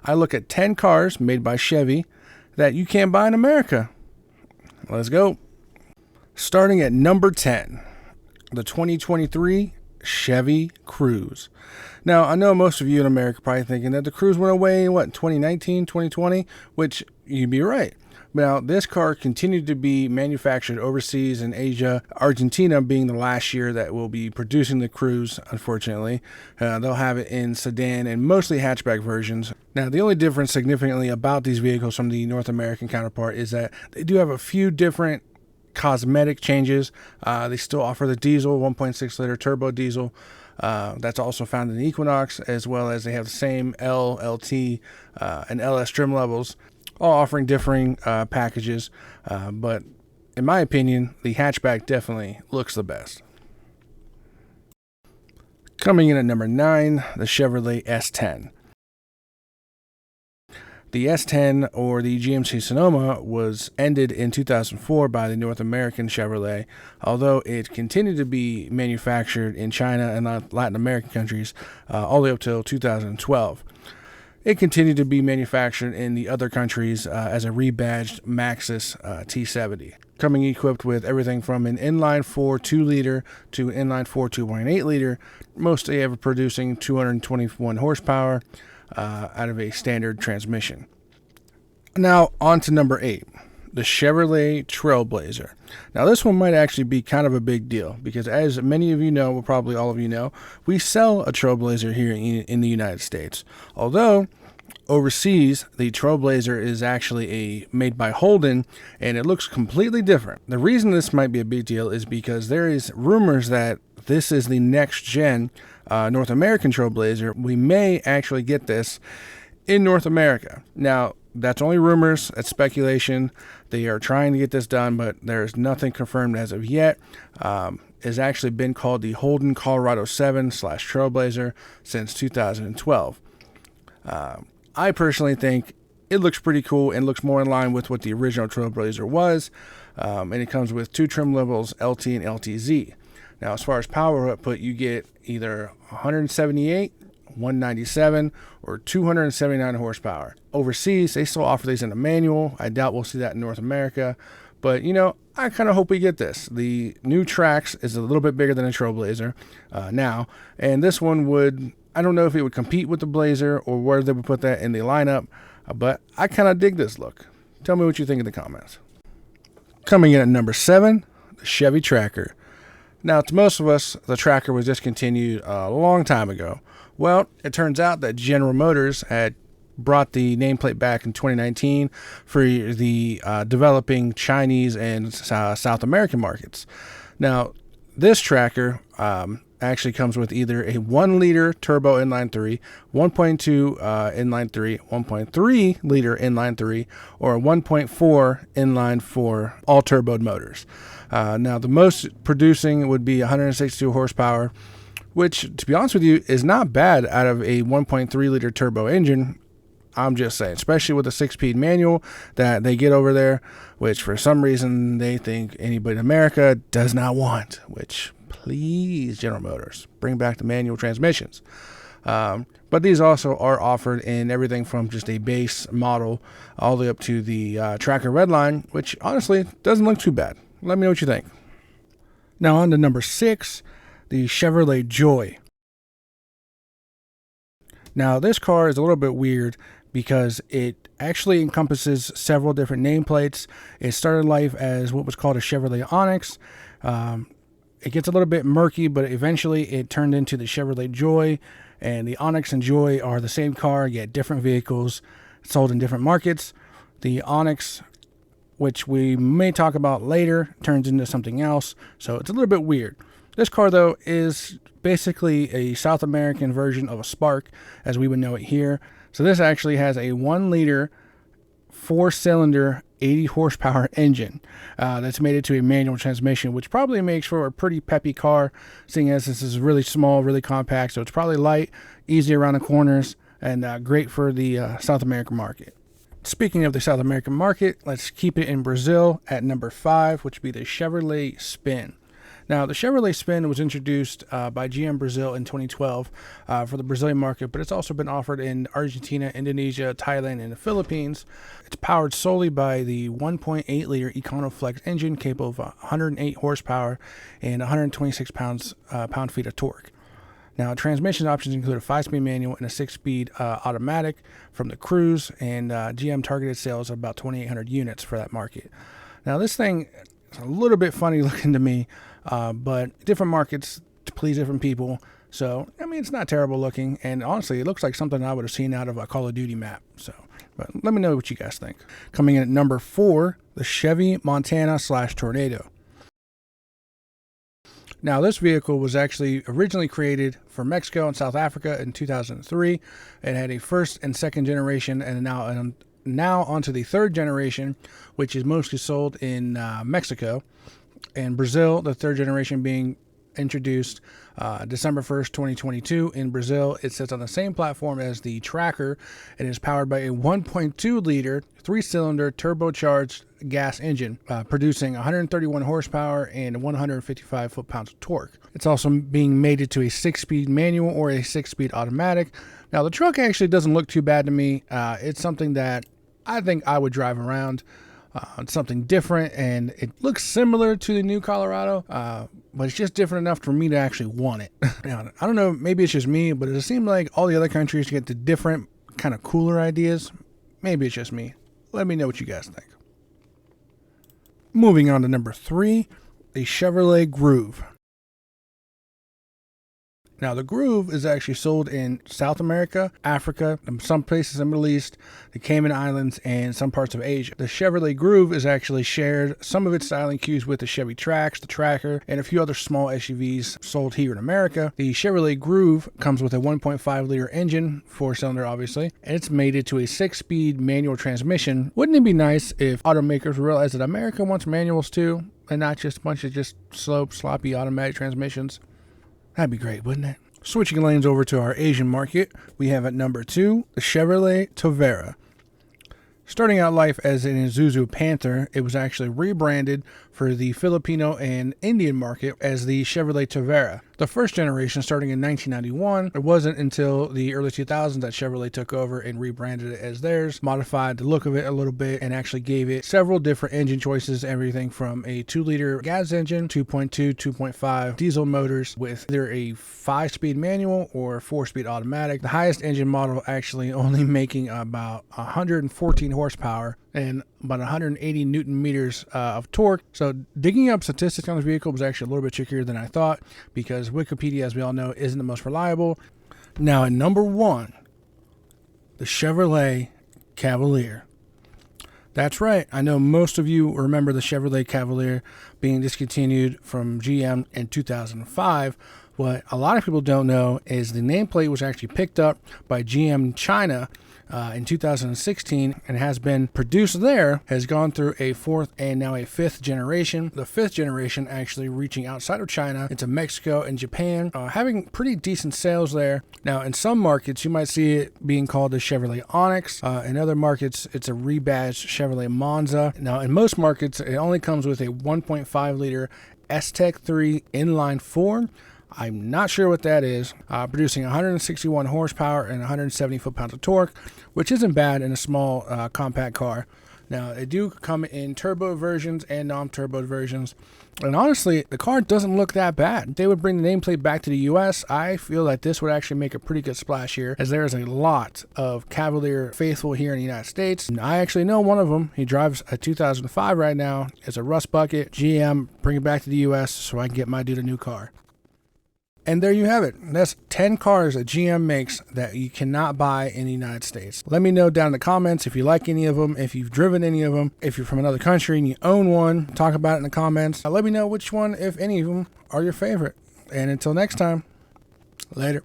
I look at 10 cars made by Chevy that you can't buy in America. Let's go. Starting at number 10, the 2023 Chevy Cruze. Now, I know most of you in America are probably thinking that the Cruze went away in 2019, 2020, which you'd be right. Now, this car continued to be manufactured overseas in Asia, Argentina being the last year that will be producing the Cruze, unfortunately. They'll have it in sedan and mostly hatchback versions. Now, the only difference significantly about these vehicles from the North American counterpart is that they do have a few different cosmetic changes. They still offer the diesel, 1.6 liter turbo diesel. That's also found in the Equinox, as well as they have the same L, LT, and LS trim levels, all offering differing packages. But in my opinion, the hatchback definitely looks the best. Coming in at number 9, the Chevrolet S10. The S10, or the GMC Sonoma, was ended in 2004 by the North American Chevrolet, although it continued to be manufactured in China and Latin American countries all the way up till 2012. It continued to be manufactured in the other countries as a rebadged Maxus T70, coming equipped with everything from an inline-4 2-liter to an inline-4 2.8-liter, mostly ever producing 221 horsepower out of a standard transmission. Now, on to number 8, the Chevrolet Trailblazer. Now, this one might actually be kind of a big deal because, as many of you know, well, probably all of you know, we sell a Trailblazer here in the United States. Although, overseas, the Trailblazer is actually made by Holden, and it looks completely different. The reason this might be a big deal is because there is rumors that this is the next-gen North American Trailblazer. We may actually get this in North America. Now, that's only rumors, that's speculation. They are trying to get this done, but there's nothing confirmed as of yet. It's actually been called the Holden Colorado 7/Trailblazer since 2012. I personally think it looks pretty cool and looks more in line with what the original Trailblazer was. And it comes with 2 trim levels, LT and LTZ. Now, as far as power output, you get either 178, 197, or 279 horsepower. Overseas, they still offer these in a manual. I doubt we'll see that in North America. But, I kind of hope we get this. The new Trax is a little bit bigger than a Trailblazer now. And this one I don't know if it would compete with the Blazer or where they would put that in the lineup. But I kind of dig this look. Tell me what you think in the comments. Coming in at number 7, the Chevy Tracker. Now, to most of us, the Tracker was discontinued a long time ago. Well, it turns out that General Motors had brought the nameplate back in 2019 for the developing Chinese and South American markets. Now, this Tracker actually comes with either a 1-liter turbo inline-3, 1.2 inline-3, 1.3-liter inline-3, or a 1.4 inline-4 all-turboed motors. Now, the most producing would be 162 horsepower, which, to be honest with you, is not bad out of a 1.3-liter turbo engine. I'm just saying, especially with the 6-speed manual that they get over there, which for some reason they think anybody in America does not want, which, please, General Motors, bring back the manual transmissions. But these also are offered in everything from just a base model all the way up to the Tracker Redline, which honestly doesn't look too bad. Let me know what you think. Now on to number 6, the Chevrolet Joy. Now this car is a little bit weird because it actually encompasses several different nameplates. It started life as what was called a Chevrolet Onyx. It gets a little bit murky, but eventually it turned into the Chevrolet Joy, and the Onyx and Joy are the same car, yet different vehicles sold in different markets. The Onyx, which we may talk about later, turns into something else, so it's a little bit weird. This car, though, is basically a South American version of a Spark, as we would know it here. So this actually has a 1-liter, 4-cylinder, 80 horsepower engine that's made it to a manual transmission, which probably makes for a pretty peppy car, seeing as this is really small, really compact. So it's probably light, easy around the corners, and great for the South American market. Speaking of the South American market, let's keep it in Brazil at number 5, which would be the Chevrolet Spin. Now, the Chevrolet Spin was introduced by GM Brazil in 2012 for the Brazilian market, but it's also been offered in Argentina, Indonesia, Thailand, and the Philippines. It's powered solely by the 1.8-liter EconoFlex engine capable of 108 horsepower and 126 pound-feet of torque. Now, transmission options include a 5-speed manual and a 6-speed automatic from the Cruise, and GM targeted sales of about 2,800 units for that market. Now, this thing is a little bit funny looking to me, but different markets to please different people. So, I mean, it's not terrible looking, and honestly, it looks like something I would have seen out of a Call of Duty map. So, but let me know what you guys think. Coming in at number 4, the Chevy Montana/Tornado. Now, this vehicle was actually originally created for Mexico and South Africa in 2003. It had a first and second generation, and now onto the third generation, which is mostly sold in Mexico. And Brazil, the third generation being introduced December 1st, 2022. In Brazil, it sits on the same platform as the Tracker and is powered by a 1.2-liter, 3-cylinder turbocharged gas engine, producing 131 horsepower and 155 foot-pounds of torque. It's also being mated to a 6-speed manual or a 6-speed automatic. Now, the truck actually doesn't look too bad to me. It's something that I think I would drive around. It's something different, and it looks similar to the new Colorado, but it's just different enough for me to actually want it. Now, I don't know, maybe it's just me, but it seems like all the other countries get the different, kind of cooler ideas. Maybe it's just me. Let me know what you guys think. Moving on to number 3, the Chevrolet Groove. Now, the Groove is actually sold in South America, Africa, some places in the Middle East, the Cayman Islands, and some parts of Asia. The Chevrolet Groove is actually shared some of its styling cues with the Chevy Trax, the Tracker, and a few other small SUVs sold here in America. The Chevrolet Groove comes with a 1.5-liter engine, 4-cylinder obviously, and it's mated to a 6-speed manual transmission. Wouldn't it be nice if automakers realized that America wants manuals too, and not just a bunch of just slow, sloppy automatic transmissions? That'd be great, wouldn't it? Switching lanes over to our Asian market, we have at number 2, the Chevrolet Tavera. Starting out life as an Isuzu Panther, it was actually rebranded for the Filipino and Indian market as the Chevrolet Tavera. The first generation, starting in 1991, it wasn't until the early 2000s that Chevrolet took over and rebranded it as theirs, modified the look of it a little bit, and actually gave it several different engine choices, everything from a 2-liter gas engine, 2.2, 2.5 diesel motors with either a 5-speed manual or 4-speed automatic. The highest engine model actually only making about 114 horsepower and about 180 newton meters of torque. So digging up statistics on this vehicle was actually a little bit trickier than I thought, because Wikipedia, as we all know, isn't the most reliable. Now at number 1, the Chevrolet Cavalier. That's right. I know most of you remember the Chevrolet Cavalier being discontinued from GM in 2005. What a lot of people don't know is the nameplate was actually picked up by GM China in 2016 and has been produced there, has gone through a 4th and now a 5th generation. The 5th generation actually reaching outside of China into Mexico and Japan, having pretty decent sales there. Now, in some markets, you might see it being called the Chevrolet Onyx. In other markets, it's a rebadged Chevrolet Monza. Now, in most markets, it only comes with a 1.5-liter S-Tech 3 inline 4. I'm not sure what that is, producing 161 horsepower and 170 foot-pounds of torque, which isn't bad in a small compact car. Now, they do come in turbo versions and non-turbo versions, and honestly, the car doesn't look that bad. If they would bring the nameplate back to the US, I feel like this would actually make a pretty good splash here, as there is a lot of Cavalier faithful here in the United States. And I actually know one of them. He drives a 2005 right now. It's a rust bucket. GM, bring it back to the US so I can get my dude a new car. And there you have it. That's 10 cars that GM makes that you cannot buy in the United States. Let me know down in the comments if you like any of them, if you've driven any of them, if you're from another country and you own one, talk about it in the comments. Let me know which one, if any of them, are your favorite. And until next time, later.